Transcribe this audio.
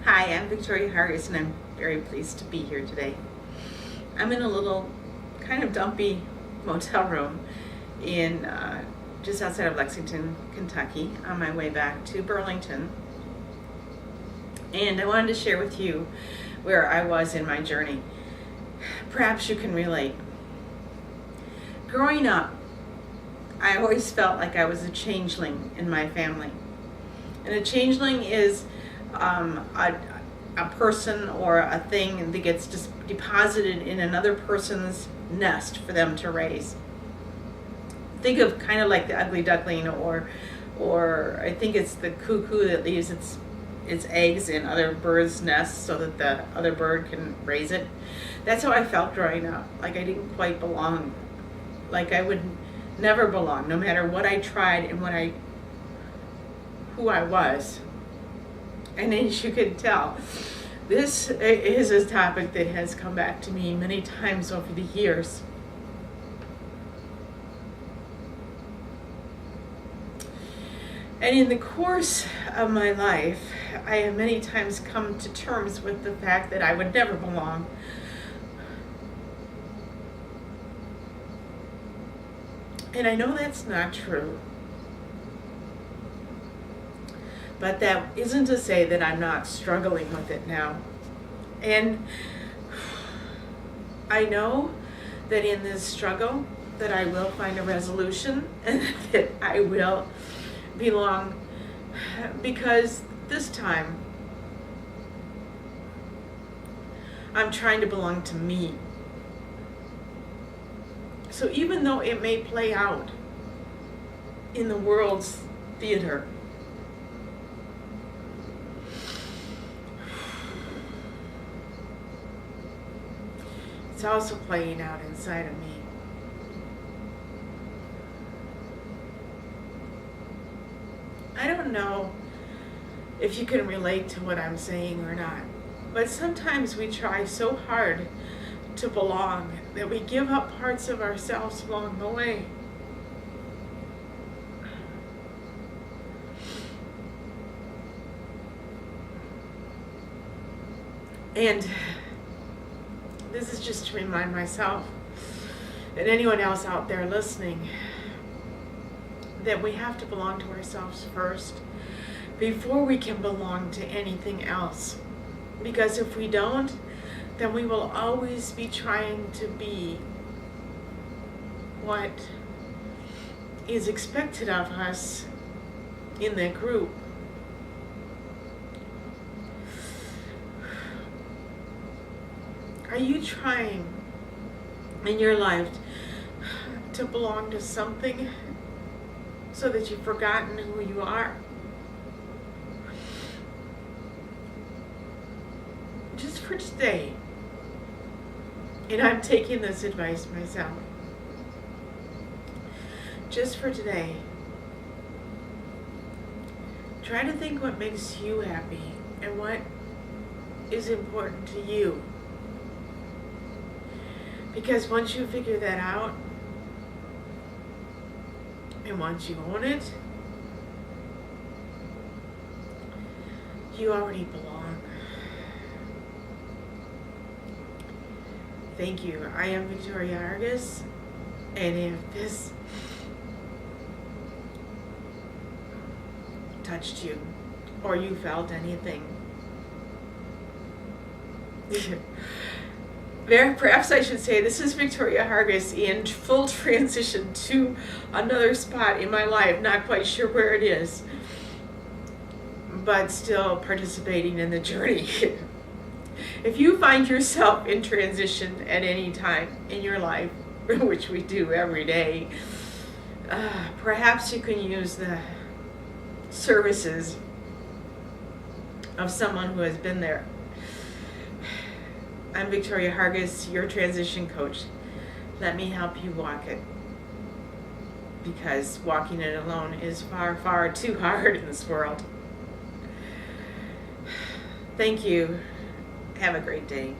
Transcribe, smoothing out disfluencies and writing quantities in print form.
Hi, I'm Victoria Hargis, and I'm very pleased to be here today. I'm in a little kind of dumpy motel room in just outside of Lexington, Kentucky, on my way back to Burlington. And I wanted to share with you where I was in my journey. Perhaps you can relate. Growing up, I always felt like I was a changeling in my family. And a changeling is a person or a thing that gets just deposited in another person's nest for them to raise. Think of kind of like the ugly duckling, or I think it's the cuckoo that leaves its eggs in other birds' nests so that the other bird can raise it. That's how I felt growing up, like I didn't quite belong, like I would never belong, no matter what I tried and who I was. And as you can tell, this is a topic that has come back to me many times over the years. And in the course of my life, I have many times come to terms with the fact that I would never belong. And I know that's not true. But that isn't to say that I'm not struggling with it now. And I know that in this struggle that I will find a resolution and that I will belong, because this time I'm trying to belong to me. So even though it may play out in the world's theater, it's also playing out inside of me. I don't know if you can relate to what I'm saying or not, but sometimes we try so hard to belong that we give up parts of ourselves along the way. And this is just to remind myself and anyone else out there listening that we have to belong to ourselves first before we can belong to anything else. Because if we don't, then we will always be trying to be what is expected of us in that group. Are you trying in your life to belong to something so that you've forgotten who you are? Just for today, and I'm taking this advice myself, just for today, try to think what makes you happy and what is important to you. Because once you figure that out, and once you own it, you already belong. Thank you. I am Victoria Hargis, and if this touched you, or you felt anything, perhaps I should say this is Victoria Hargis in full transition to another spot in my life, not quite sure where it is, but still participating in the journey. If you find yourself in transition at any time in your life, which we do every day, perhaps you can use the services of someone who has been there. I'm Victoria Hargis, your transition coach. Let me help you walk it, because walking it alone is far, far too hard in this world. Thank you. Have a great day.